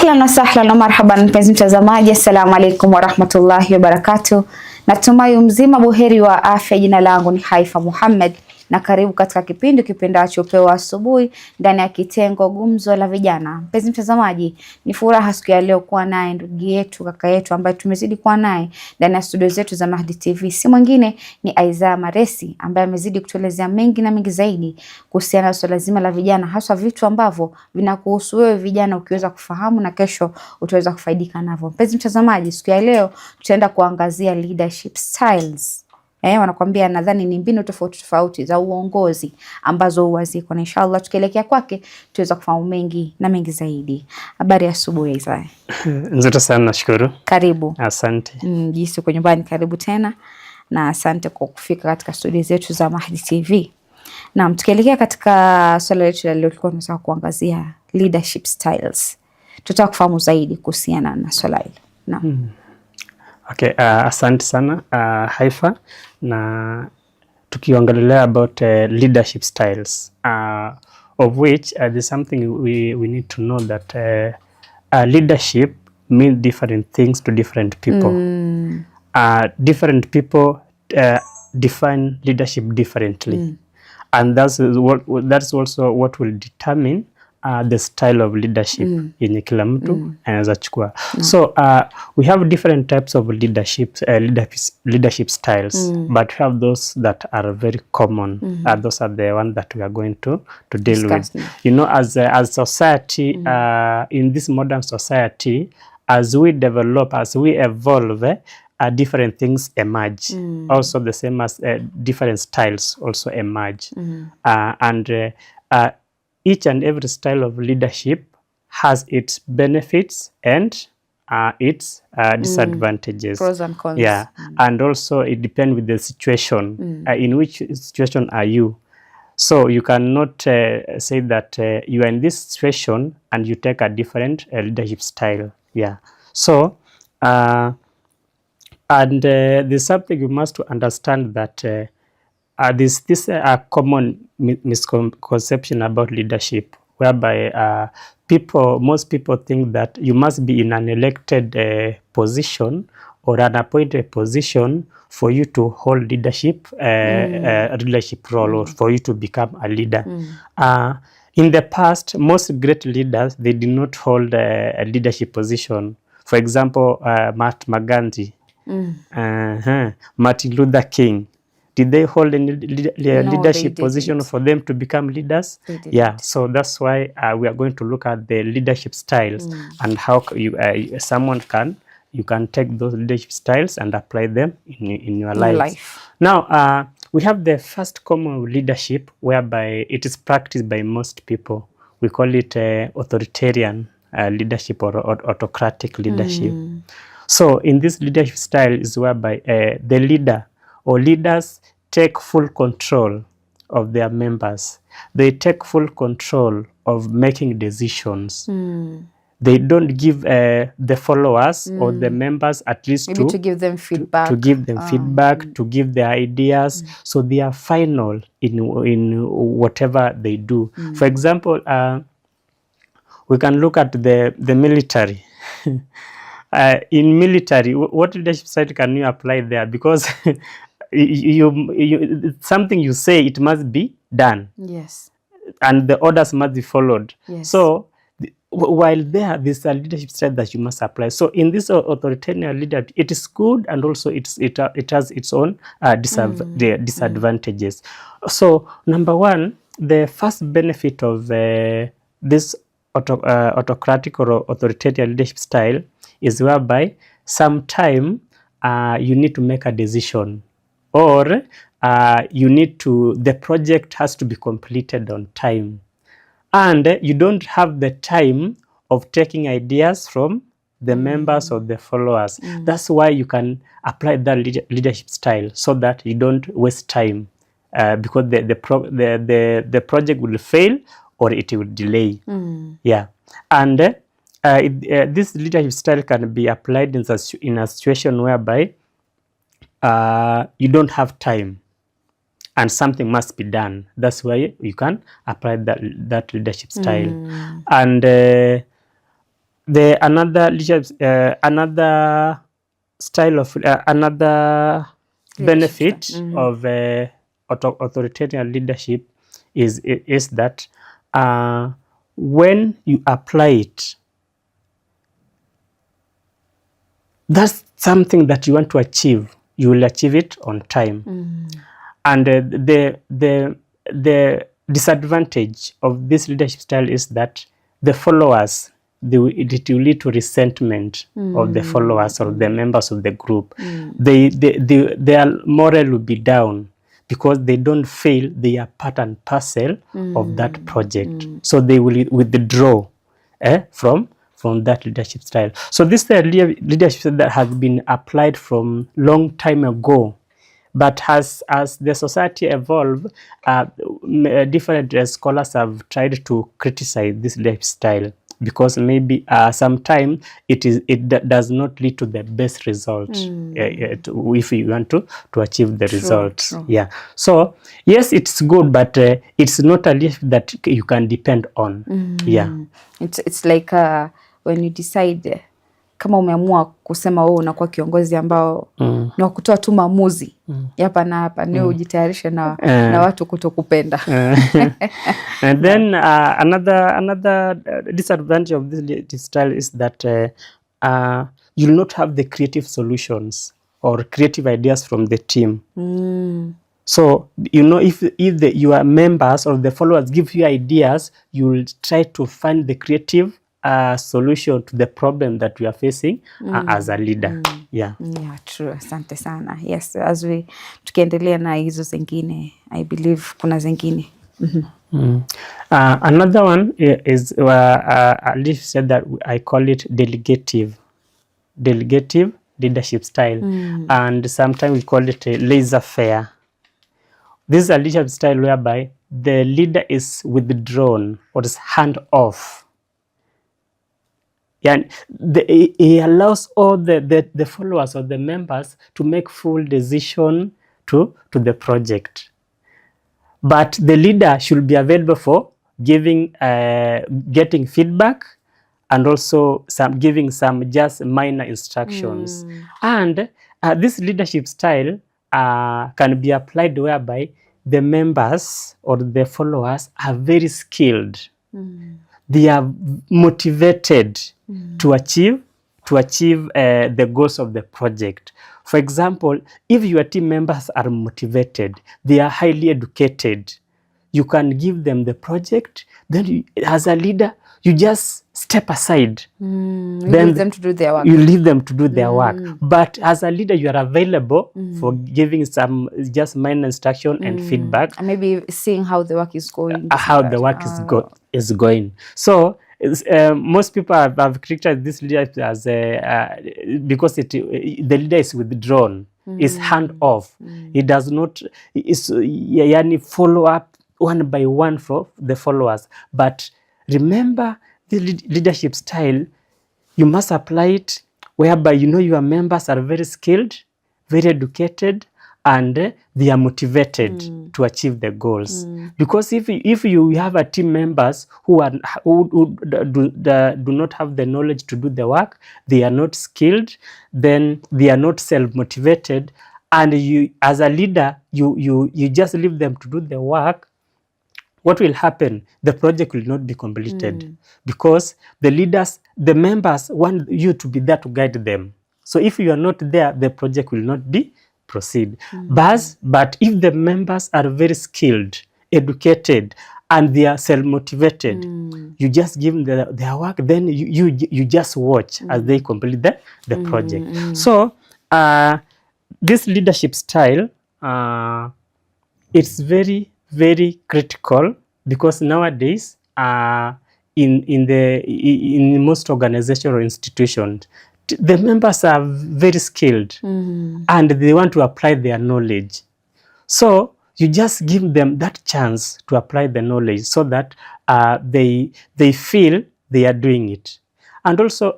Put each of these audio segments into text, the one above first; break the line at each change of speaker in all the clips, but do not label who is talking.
Ahlan wa sahlan wa marhaban mpenzi mtazamaji, assalamu alaikum warahmatullahi wabarakatuh. Natumai mzima buheri wa afya. Jina langu ni Haifa Muhammad na karibu katika kipindi kipendacho Pewa Asubuhi ndani ya kitengo Gumzo la Vijana. Mpenzi mtazamaji, ni furaha siku ya leo kuwa naye ndugu yetu, kaka yetu ambaye tumezidi kuwa naye ndani ya studio zetu za Mahdi TV. Si mwingine ni Aiza Maresi ambaye amezidi kutuelezea mengi na mengi zaidi kuhusiana na swala zima la vijana, hasa vitu ambavyo vinakuhusu wewe vijana ukiweza kufahamu na kesho utaweza kufaidika navyo. Mpenzi mtazamaji, siku ya leo tutaenda kuangazia leadership styles. Wanakuambia nadhani ni mbinu tofauti tofauti za uongozi ambazo huwa ziko, na inshallah tukielekea kwake tuweza kufahamu mengi na mengi zaidi. Habari ya asubuhi Isaya.
Nzuri sana, nashukuru.
Karibu.
Asante.
Jinsi uko nyumbani, karibu tena na asante kwa kufika katika studio zetu za Mahdi TV. Na tukielekea katika swala letu la leo, tulikuwa tunataka kuangazia leadership styles. Tutaka kufahamu zaidi kuhusiana na swala hilo. Naam.
Okay, asante sana Haifa, na tukiongelea about leadership styles of which there's something we need to know that leadership means different things to different people. Different people define leadership differently, and that's also what will determine the style of leadership yenye kila mtu anaweza chukua. So we have different types of leadership styles, but we have those that are very common. Those are the ones that we are going to deal with. You know, as society, in this modern society, as we develop, as we evolve, different things emerge. Also the same as different styles also emerge. And each and every style of leadership has its benefits and its disadvantages.
Pros and cons.
Yeah, and also it depends with the situation. In which situation are you? So you cannot say that you are in this situation and you take a different leadership style. Yeah. So there's something you must understand that this common misconception about leadership, whereby most people think that you must be in an elected position or an appointed position for you to hold leadership role, or for you to become a leader. In the past, most great leaders, they did not hold a leadership position. For example, Mahatma Gandhi, Martin Luther King. Did they hold any leadership position for them to become leaders? Yeah, so that's why we are going to look at the leadership styles and how you can take those leadership styles and apply them in your life. Now, we have the first common leadership, whereby it is practiced by most people. We call it authoritarian leadership or autocratic leadership. So in this leadership style is whereby the leader or leaders take full control of their members. They take full control of making decisions. They don't give the followers or the members at least
to give them feedback.
To give them feedback, to give their ideas. So they are final in whatever they do. For example, we can look at the military. In military, what leadership style can you apply there? Because something you say, it must be done.
Yes. And
the orders must be followed.
Yes.
So while there's a leadership style that you must apply. So in this authoritarian leadership, it is good, and also it has its own disadvantages. So number one, the first benefit of this autocratic or authoritarian leadership style is whereby sometime you need to make a decision, or the project has to be completed on time, and you don't have the time of taking ideas from the members or the followers. That's why you can apply that leadership style, so that you don't waste time, because the project will fail or it will delay. Yeah, and this leadership style can be applied in a situation whereby you don't have time and something must be done. That's why you can apply that leadership style. And the another leadership, another style of another benefit of authoritarian leadership is that when you apply it, that's something that you want to achieve, you will achieve it on time. And the disadvantage of this leadership style is that the followers, it will lead to resentment of the followers or the members of the group. Their morale will be down because they don't feel they are part and parcel of that project. So they will withdraw from that leadership style. So this leadership style that has been applied from long time ago, but as the society evolved, different scholars have tried to criticize this leadership style because maybe sometimes it does not lead to the best result if you want to achieve the result. Yeah. So yes, it's good, but it's not a leadership that you can depend on. Yeah.
It's like when you decide kama umeamua kusema wewe unakuwa kiongozi ambao ni wa kutoa tu maamuzi hapa na hapa, ni ujitayarishe na watu kutokupenda.
And then another disadvantage of this style is that you will not have the creative solutions or creative ideas from the team. So, you know, if your members or the followers give you ideas, you will try to find the creative solution to the problem that we are facing as a leader. Yeah,
true. Asante sana. Yes, as we tukiendelea na hizo zingine, I believe kuna zingine.
Another one is at least said that I call it delegative leadership style, and sometimes we call it a laissez-faire. This is a leadership style whereby the leader is withdrawn or is hand off. And he allows all the followers or the members to make full decision to the project. But the leader should be available for getting feedback and also giving some just minor instructions. And this leadership style can be applied whereby the members or the followers are very skilled. They are motivated to achieve the goals of the project. For example, if your team members are motivated, they are highly educated, you can give them the project, then as a leader, you just step aside.
Leave them to do their work.
You leave them to do their work. But as a leader, you are available for giving some just minor instruction and feedback.
And maybe seeing how the work is going.
How the work is going. So most people have criticized this leader as because the leader is withdrawn, is hand off. He does not follow up one by one for the followers. But remember, the leadership style, you must apply it whereby you know your members are very skilled, very educated, and they are motivated to achieve the goals. Because if you have a team members who do not have the knowledge to do the work, they are not skilled, then they are not self-motivated, and you as a leader, you just leave them to do the work, what will happen? The project will not be completed because the members want you to be there to guide them. So if you are not there, the project will not proceed. But if the members are very skilled, educated, and they are self-motivated, you just give them their work, then you just watch as they complete the project. So this leadership style, it's very, very critical because nowadays in most organizations or institutions, the members are very skilled and they want to apply their knowledge. So you just give them that chance to apply the knowledge so that they feel they are doing it. And also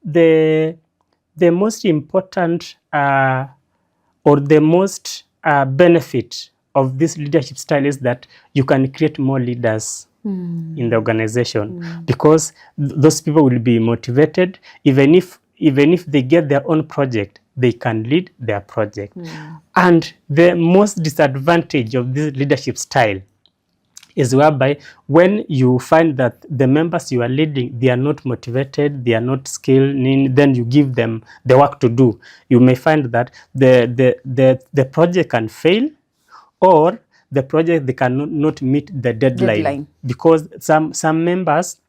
the most important or the most benefit of this leadership style is that you can create more leaders in the organization, because those people will be motivated. Even if they get their own project, they can lead their project. And the most disadvantage of this leadership style is whereby when you find that the members you are leading, they are not motivated, they are not skilled, then you give them the work to do. You may find that the project can fail, or the project they cannot meet the deadline. Because some members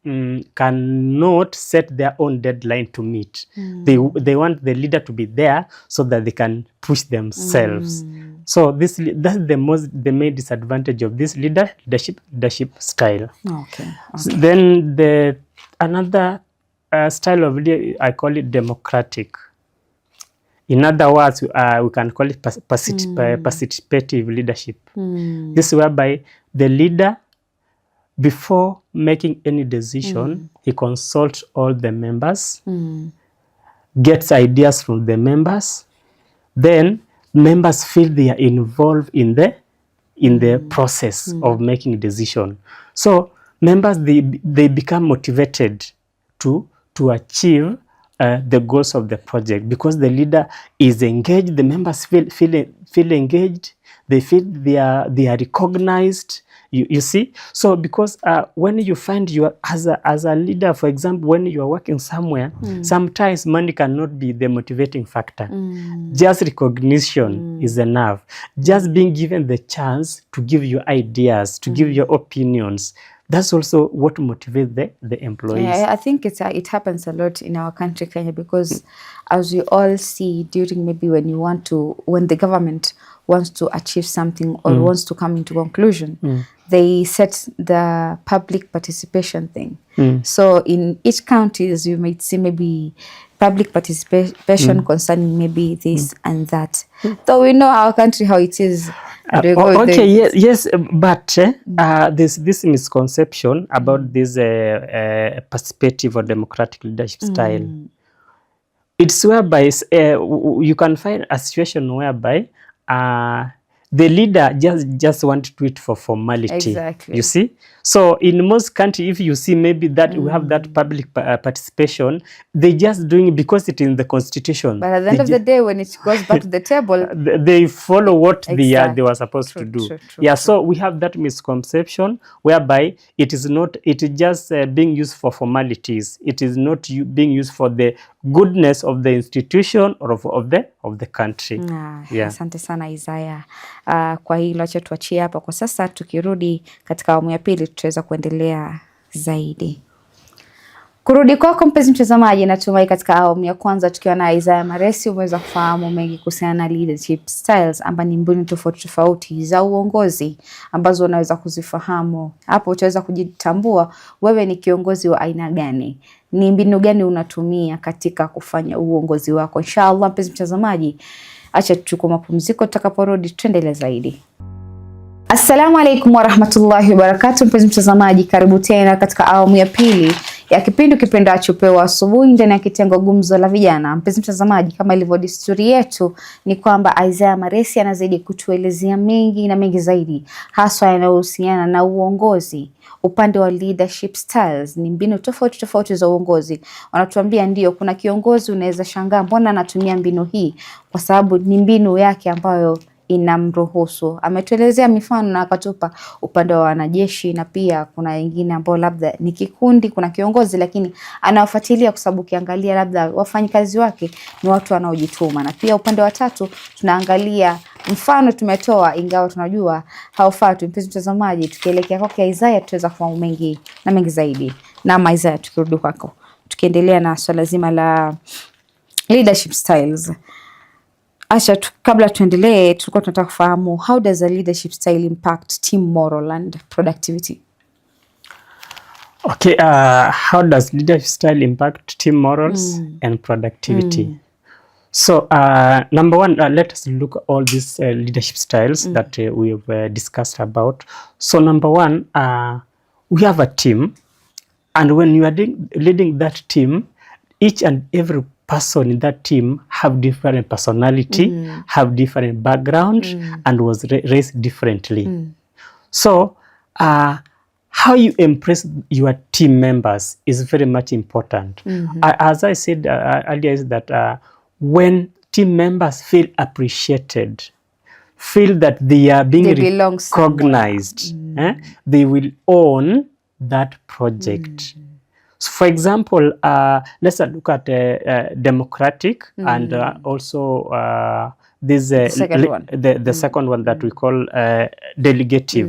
cannot set their own deadline to meet. They want the leader to be there so that they can push themselves. So that's the main disadvantage of this leadership style.
Okay.
So then another style of leader, I call it democratic. In other words, we can call it participative leadership. This is whereby the leader, before making any decision, he consults all the members, gets ideas from the members, then members feel they are involved in the process of making decision. So members, they become motivated to achieve the goals of the project, because the leader is engaged. The members feel engaged. They feel they are recognized. You see, so because when you find you are as a leader, for example, when you are working somewhere, sometimes money cannot be the motivating factor. Just recognition is enough. Just being given the chance to give your ideas, to give your opinions. That's also what motivates the employees.
Yeah, I think it happens a lot in our country, Kenya, because as we all see, during maybe when the government wants to achieve something or wants to come into conclusion, they set the public participation thing. So in each counties, you might see maybe public participation concerning maybe this and that. So we know our country, how it is.
Okay, yes, but this misconception about this participative or democratic leadership style. It's whereby you can find a situation whereby the leader just want to do it for formality.
Exactly.
You see? So in most countries, if you see maybe that we have that public participation, they just doing it because it is in the constitution.
But at the end of the day, when it goes back to the table,
they follow what they were supposed to do. True. So we have that misconception whereby it is just being used for formalities. It is not being used for the goodness of the institution or of the country.
Asante sana Isaiah. Kwa hilo acha tuachie hapa kwa sasa, tukirudi katika awamu ya pili tutaweza kuendelea zaidi. Kurudi kwako mpenzi mtazamaji, natumai katika awamu ya kwanza tukiwa na Isaiah Maresi umeweza kufahamu mengi kuhusiana na leadership styles, ambazo ni mbinu tofauti za uongozi ambazo unaweza kuzifahamu. Hapo utaweza kujitambua wewe ni kiongozi wa aina gani, ni mbinu gani unatumia katika kufanya uongozi wako. Inshallah mpenzi mtazamaji, acha tuchukue mapumziko, tutakaporudi tuendelee zaidi. Assalamu alaikum warahmatullahi wabarakatuh. Mpenzi mtazamaji, karibu tena katika awamu ya pili ya kipindi kipendacho Pewa Asubuhi ndani ya kitengo Gumzo la Vijana. Mpenzi mtazamaji, kama ilivyo desturi yetu ni kwamba Isaiah Maresi anazidi kutuelezea mengi na mengi zaidi, haswa yanayohusiana na uongozi. Upande wa leadership styles ni mbinu tofauti za uongozi. Wanatuambia ndio kuna kiongozi unaweza shangaa mbona anatumia mbinu hii, kwa sababu ni mbinu yake ambayo inamruhusu. Ametuelezea mifano na akatupa upande wa wanajeshi, na pia kuna wengine ambao labda ni kikundi, kuna kiongozi lakini anawafuatilia kwa sababu ukiangalia labda wafanyikazi wake ni watu wanaojituma. Na pia upande wa tatu tunaangalia mfano tumetoa, ingawa tunajua haufuati. Mpenzi mtazamaji, tukielekea kwake Isaiah tutaweza kufahamu mengi na mengi zaidi. Na Isaiah, tukirudi kwako tukiendelea na swala zima la leadership styles. Asha, kabla tuendelee, tulikuwa tunataka kufahamu, how does a leadership style impact team moral and productivity?
Okay, how does leadership style impact team morals and productivity? So, number one, let us look at all these leadership styles that we have discussed about. So, number one, we have a team, and when you are leading that team, each and every person in that team have different personality, have different background, and was raised differently. So how you impress your team members is very much important. As I said earlier, is that when team members feel appreciated, feel that they are being recognized, they will own that project. So for example, let's look at democratic and also this the second one that we call delegative.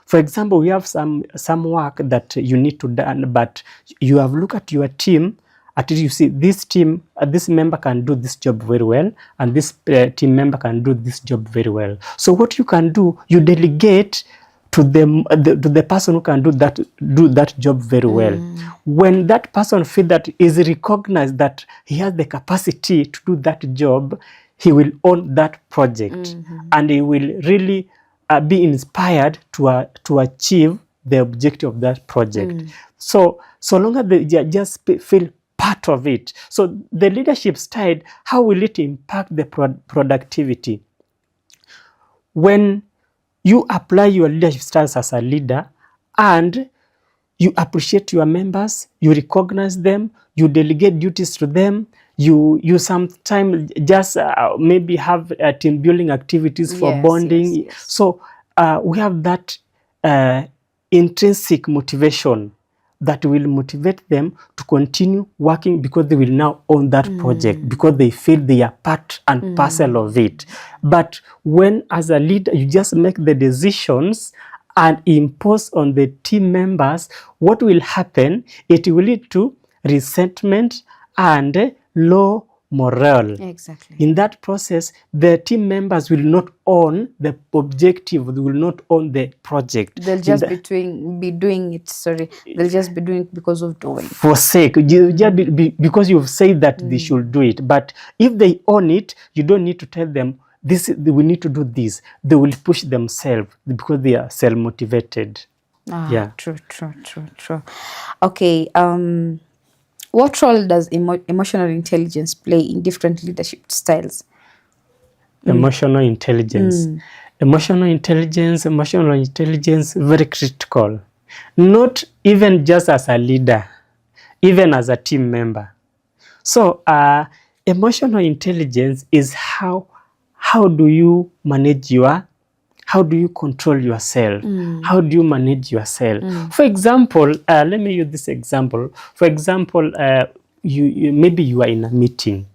For example, we have some work that you need to done, but you have looked at your team. At least you see this team, this member can do this job very well, and this team member can do this job very well. So what you can do, you delegate to the person who can do that job very well. When that person feels that is recognized that he has the capacity to do that job, he will own that project, and he will really be inspired to achieve the objective of that project. So long as they just feel part of it. So the leadership style, how will it impact the productivity? When you apply your leadership styles as a leader and you appreciate your members, you recognize them, you delegate duties to them, you sometimes just maybe have team building activities for bonding. Yes. So we have that intrinsic motivation that will motivate them to continue working, because they will now own that project, because they feel they are part and parcel of it. But when as a leader you just make the decisions and impose on the team members, what will happen? It will lead to resentment and low morale. Exactly. In that process, the team members will not own the objective, they will not own the project. They'll just be doing it, they'll just be doing it because of doing. For sake, because you've said that they should do it. But if they own it, you don't need to tell them, we need to do this. They will push themselves because they are self-motivated. True. Okay. What role does emotional intelligence play in different leadership styles? Emotional intelligence. Emotional intelligence, very critical. Not even just as a leader, even as a team member. So emotional intelligence is how do you manage how do you control yourself? How do you manage yourself? For example, let me use this example. For example, maybe you are in a meeting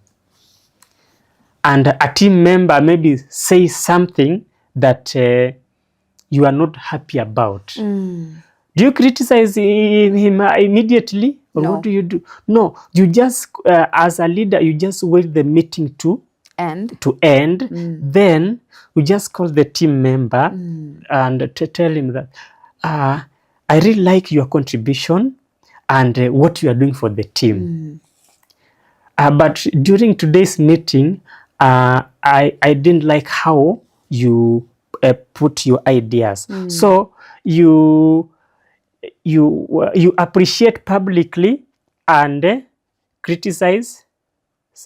and a team member maybe says something that you are not happy about. Do you criticize him immediately? Or what do you do? No, you just, as a leader, you just wait the meeting to end. Then we just call the team member and tell him that I really like your contribution and what you are doing for the team. But during today's meeting, I didn't like how you put your ideas. So you appreciate publicly and criticize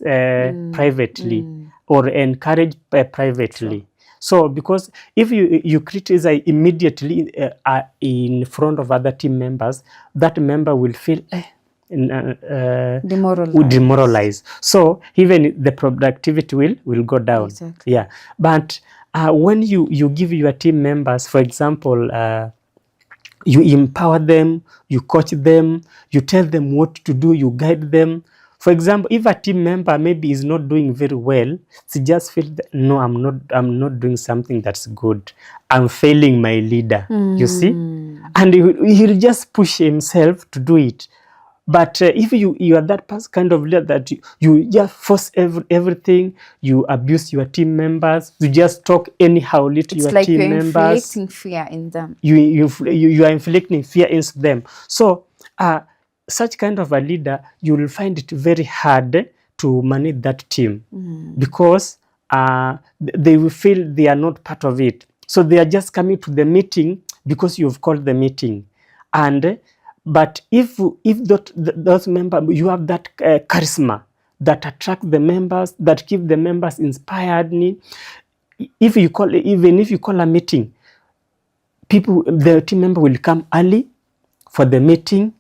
privately or encourage privately. Sure. So because if you criticize immediately in front of other team members, that member will feel demoralized. So even the productivity will go down. Exactly. Yeah. But when you give your team members, for example, you empower them, you coach them, you tell them what to do, you guide them. For example, if a team member maybe is not doing very well, she just feels that, no, I'm not doing something that's good. I'm failing my leader. You see? And he'll just push himself to do it. But if you are that kind of leader that you just force everything, you abuse your team members, you just talk anyhow to your team members. It's like you're inflicting fear in them. You are inflicting fear into them. So such kind of a leader, you will find it very hard to manage that team because they will feel they are not part of it. So they are just coming to the meeting because you've called the meeting. But if those members, you have that charisma, that attract the members, that keep the members inspired. Even if you call a meeting, the team member will come early for the meeting.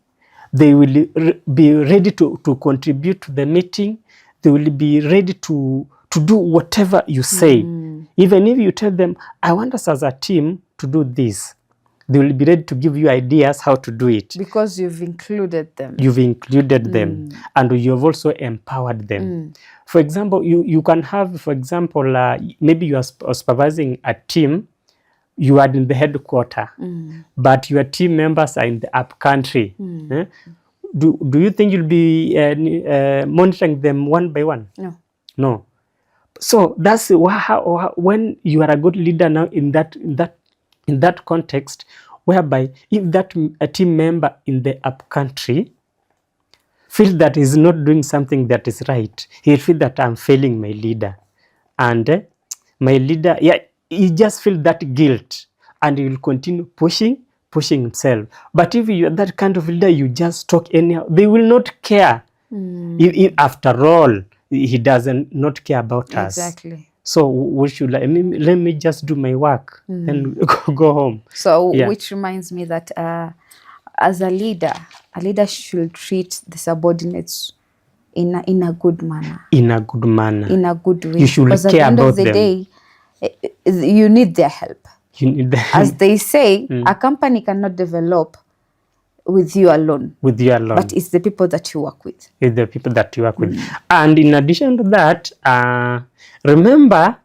They will be ready to contribute to the meeting. They will be ready to do whatever you say. Even if you tell them, I want us as a team to do this, they will be ready to give you ideas how to do it. Because you've included them. You've included them, and you have also empowered them. For example, you can have, for example, maybe you are supervising a team. You are in the headquarter, but your team members are in the up country. Do you think you'll be monitoring them one by one? No. So that's how when you are a good leader now in that context, whereby if a team member in the up country feels that he's not doing something that is right, he'll feel that I'm failing my leader, and my leader, he just feels that guilt, and he will continue pushing himself. But if you are that kind of leader, you just talk anyhow, they will not care. If after all, he doesn't not care about us. Exactly. So we should let me just do my work and go home. So which reminds me that as a leader should treat the subordinates in a good manner. In a good manner. In a good way. You should care about them. Because at the end of the day, you need their help. As they say, a company cannot develop with you alone. But it's the people that you work with. It's the people that you work with. And in addition to that, remember,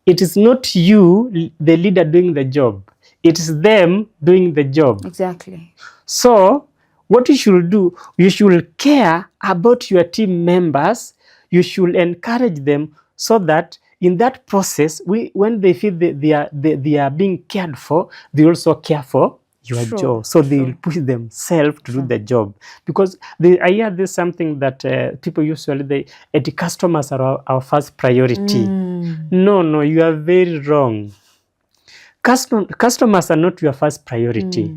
it is not you, the leader, doing the job. It is them doing the job. Exactly. So what you should do, you should care about your team members. You should encourage them so that in that process, when they feel they are being cared for, they also care for your job. So they will push themselves to do the job. Because I hear there's something that people usually, the customers are our first priority. No, you are very wrong. Customers are not your first priority.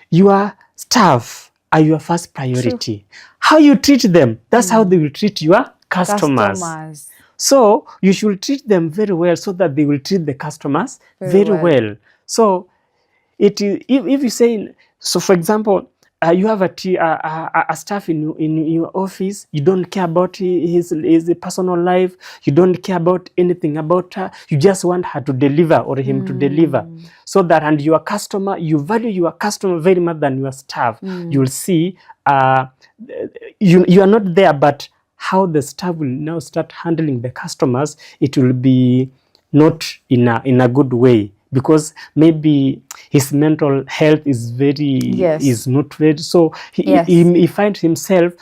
Your staff are your first priority. How you treat them, that's how they will treat your customers. So you should treat them very well so that they will treat the customers very well. So it is, if you say, so for example, you have a staff in your office, you don't care about his personal life, you don't care about anything about her, you just want her to deliver or him to deliver. So that, and your customer, you value your customer very much than your staff. You'll see, you are not there, but how the staff will now start handling the customers, it will be not in a good way, because maybe his mental health is is not very, so he finds himself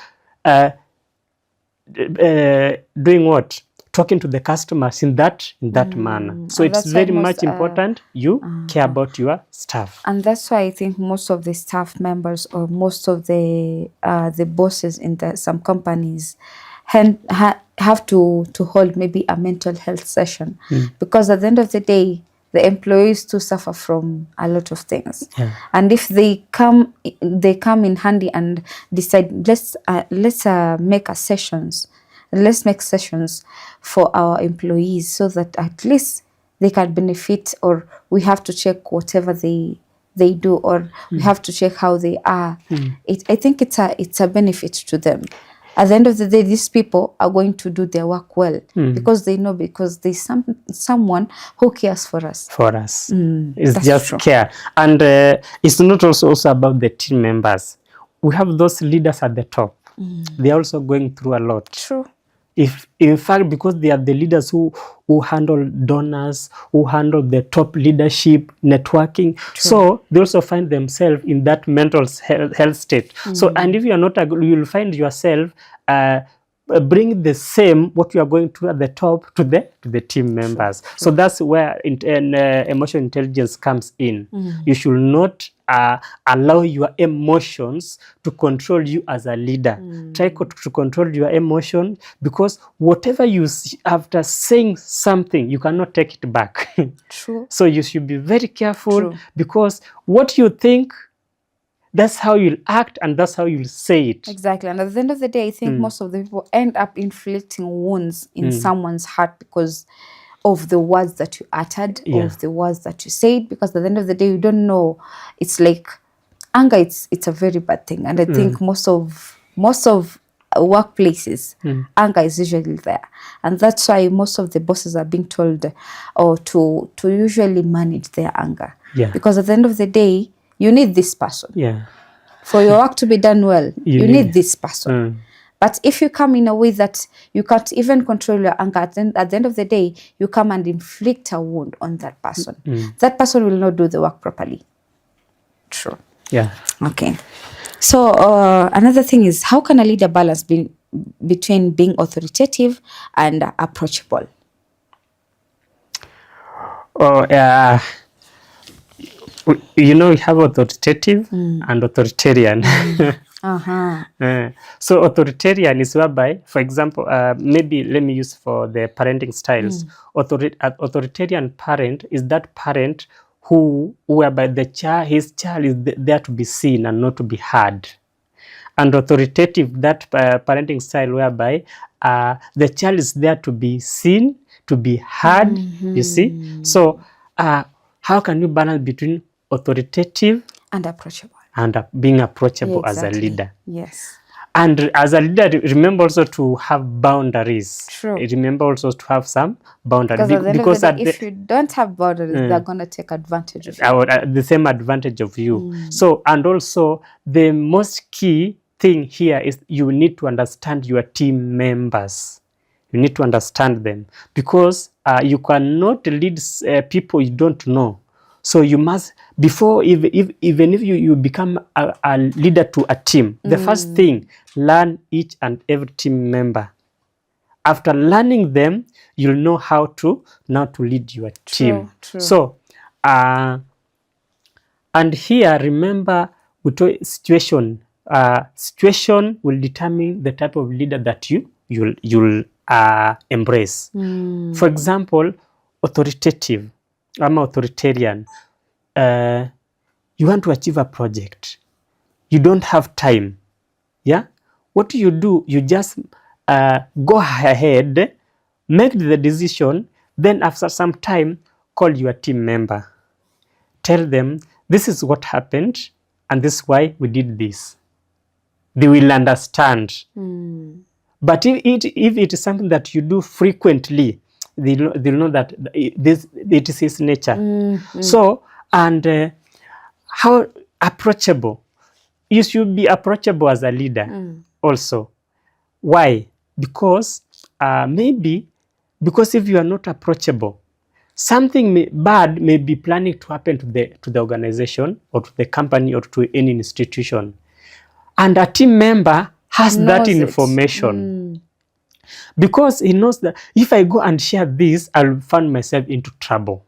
doing what? Talking to the customers in that manner. So it's very much important you care about your staff. And that's why I think most of the staff members or most of the bosses in some companies have to hold maybe a mental health session, because at the end of the day, the employees too suffer from a lot of things. And if they come in handy and decide, let's make sessions for our employees so that at least they can benefit, or we have to check whatever they do, or we have to check how they are. I think it's a benefit to them. At the end of the day, these people are going to do their work well, because they know, because there's someone who cares for us. It's just true. Care. And it's not also about the team members. We have those leaders at the top. They are also going through a lot. True. In fact, because they are the leaders who handle donors, who handle the top leadership, networking. True. So they also find themselves in that mental health state. So, and if you are not, you will find yourself bring the same what you are going to at the top to the team members. True. So that's where emotional intelligence comes in. You should not allow your emotions to control you as a leader. Try to control your emotion, because whatever you see after saying something, you cannot take it back. True. So you should be very careful. True. Because what you think That's how you'll act and that's how you'll say it.
Exactly. And at the end of the day, I think most of the people end up inflicting wounds in someone's heart because of the words that you uttered, of the words that you said, because at the end of the day, you don't know. It's like anger, it's a very bad thing. And I think most of workplaces, anger is usually there. And that's why most of the bosses are being told to usually manage their anger.
Yeah.
Because at the end of the day, you need this person.
Yeah.
For your work to be done well, you need this person. But if you come in a way that you can't even control your anger, at the end of the day, you come and inflict a wound on that person. That person will not do the work properly. True.
Yeah.
Okay. So another thing is, how can a leader balance between being authoritative and approachable?
You have authoritative and authoritarian. So authoritarian is whereby, for example, maybe let me use for the parenting styles. Authoritarian parent is that parent whereby his child is there to be seen and not to be heard. And authoritative, that parenting style whereby the child is there to be seen, to be heard. You see, so how can you balance between authoritative
and approachable,
and being approachable as a leader?
Yes.
And as a leader, remember also to have boundaries.
True.
Remember also to have some boundaries.
Because if you don't have boundaries, they're going to take advantage of you.
The same advantage of you. So, and also the most key thing here is you need to understand your team members. You need to understand them, because you cannot lead people you don't know. So you must, before even if you become a leader to a team, the first thing, learn each and every team member. After learning them, you'll know how to lead your team.
True.
So, and here remember, with situation, situation will determine the type of leader that you'll embrace. For example, authoritative. I'm authoritarian. You want to achieve a project. You don't have time. Yeah? What do? You just go ahead, make the decision, then after some time, call your team member. Tell them, this is what happened, and this is why we did this. They will understand. But if it is something that you do frequently, they'll know that it is his nature. So, and how approachable. You should be approachable as a leader also. Why? Because maybe because if you are not approachable, something bad may be planning to happen to the organization or to the company or to any institution, and a team member has that information. Because he knows that if I go and share this, I'll find myself into trouble.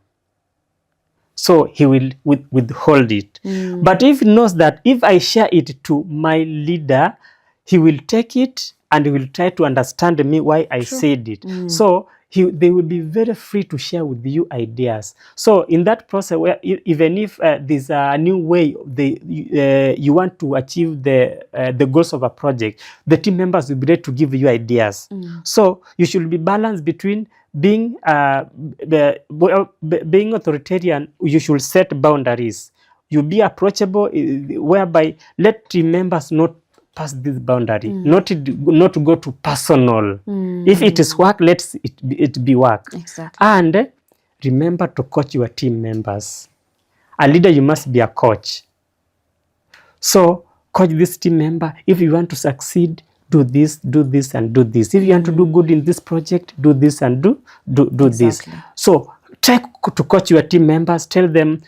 So he will withhold it. But if he knows that if I share it to my leader, he will take it and he will try to understand me why I said it. So they will be very free to share with you ideas. So in that process, where even if there's a new way you want to achieve the goals of a project, the team members will be ready to give you ideas. So you should be balanced between being authoritarian. You should set boundaries. You be approachable, whereby let team members not pass this boundary, not to go to personal. If it is work, let it be work.
Exactly.
And remember to coach your team members. A leader, you must be a coach. So coach this team member. If you want to succeed, do this, and do this. If you want to do good in this project, do this and do this. So try to coach your team members. Tell them,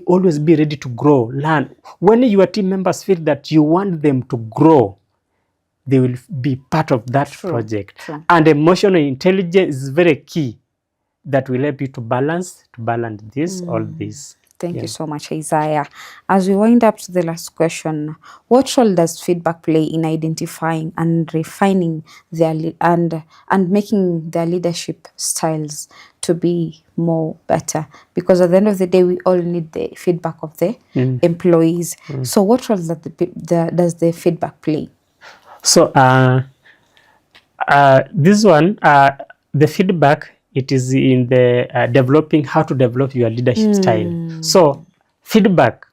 always be ready to grow, learn. When your team members feel that you want them to grow, they will be part of that project. And emotional intelligence is very key. That will help you to balance this, all this.
Thank you so much, Isaiah. As we wind up to the last question, what role does feedback play in identifying and refining their and making their leadership styles to be more better? Because at the end of the day, we all need the feedback of the employees. So what role does the feedback play?
So this one, the feedback, it is in the developing how to develop your leadership style. So feedback,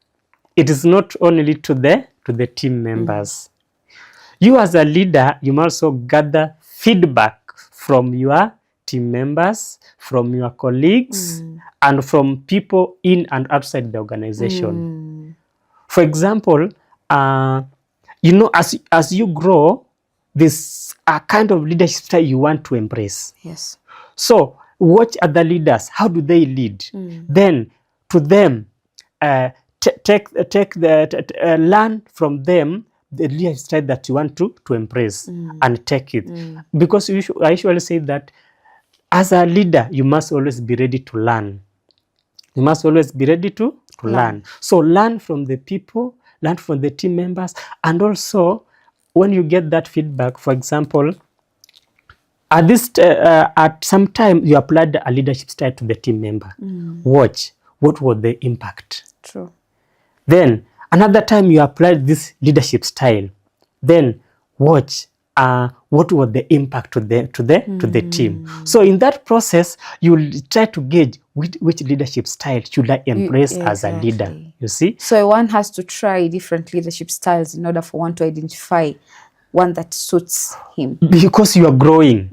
it is not only to the team members. You as a leader, you must also gather feedback from your team members, from your colleagues, and from people in and outside the organization. For example, you know, as you grow, this kind of leadership style you want to embrace.
Yes.
So watch other leaders. How do they lead? Then to them, learn from them the leadership style that you want to embrace and take it. Because I usually say that as a leader, you must always be ready to learn. You must always be ready to learn. So learn from the people, learn from the team members, and also when you get that feedback, for example, at some time you applied a leadership style to the team member. Watch what was the impact.
True.
Then another time you applied this leadership style. Then watch what was the impact to the team. So in that process, you will try to gauge which leadership style should I embrace as a leader. You see?
So one has to try different leadership styles in order for one to identify one that suits him.
Because you are growing.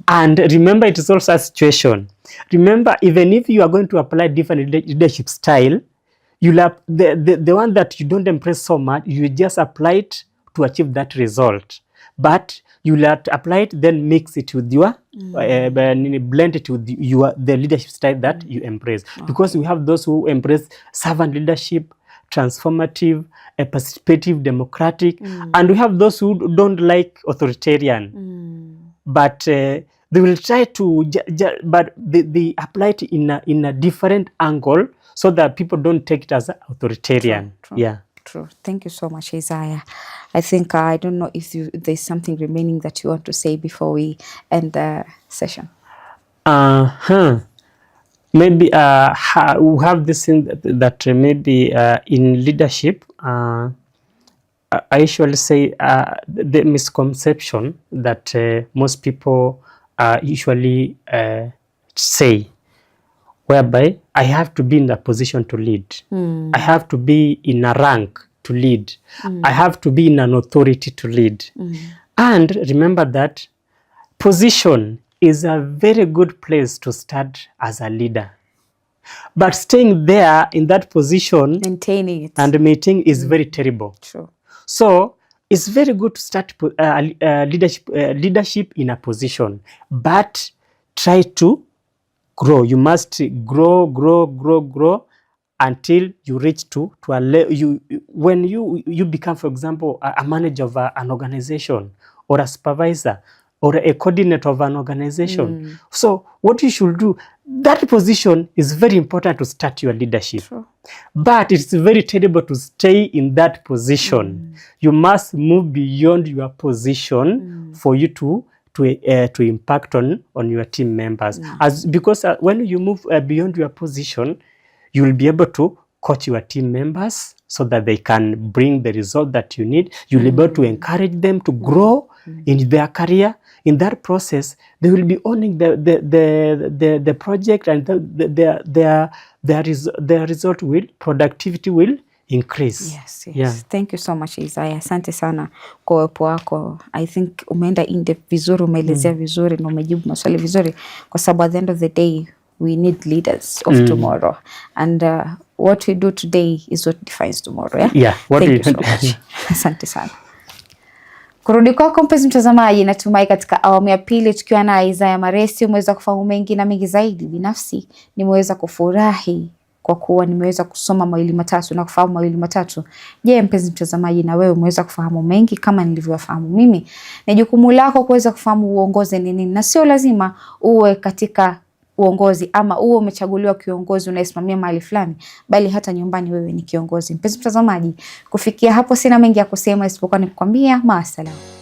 And remember, it is also a situation. Remember, even if you are going to apply different leadership style, you'll have the one that you don't impress so much, you just apply it to achieve that result. But you'll have to apply it, then mix it with your, blend it with the leadership style that you embrace. Because we have those who embrace servant leadership, transformative, participative, democratic, and we have those who don't like authoritarian. But they will try to, but they apply it in a different angle so that people don't take it as authoritarian.
True.
Yeah.
True. Thank you so much, Isaiah. I think I don't know if there's something remaining that you want to say before we end the session.
Maybe we have this thing that maybe in leadership, I usually say the misconception that most people usually say, whereby I have to be in a position to lead. I have to be in a rank to lead. I have to be in an authority to lead. And remember that position is a very good place to start as a leader. But staying there in that position,
maintaining it
and maintaining is very terrible.
True.
So it's very good to start leadership in a position, but try to grow. You must grow until you reach to a level. When you become, for example, a manager of an organization, or a supervisor, or a coordinator of an organization. So what you should do, that position is very important to start your leadership.
True.
But it's very terrible to stay in that position. You must move beyond your position for you to impact on your team members. Because when you move beyond your position, you will be able to coach your team members so that they can bring the result that you need. You'll be able to encourage them to grow in their career. In that process, they will be owning the project, and their result will, productivity will increase.
Yes. Yeah. Thank you so much, Isaiah. Asante sana kwa uwepo wako. I think umeenda in depth vizuri, umeelezea vizuri na umejibu maswali vizuri, kwa sababu at the end of the day we need leaders of tomorrow, and what we do today is what defines tomorrow.
Yeah.
Thank you so much. Asante sana. Kurudi kwako mpenzi mtazamaji, natumai katika awamu ya pili tukiwa na Isaiah Maresi umeweza kufahamu mengi na mengi zaidi. Binafsi nimeweza kufurahi kwa kuwa nimeweza kusoma mawili matatu na kufahamu mawili matatu. Je, mpenzi mtazamaji, na wewe umeweza kufahamu mengi kama nilivyofahamu mimi? Ni jukumu lako kuweza kufahamu uongozi ni nini, na sio lazima uwe katika uongozi ama uwe umechaguliwa kiongozi unayesimamia mahali fulani, bali hata nyumbani wewe ni kiongozi. Mpenzi mtazamaji, kufikia hapo sina mengi ya kusema isipokuwa nikukwambia maasalamu.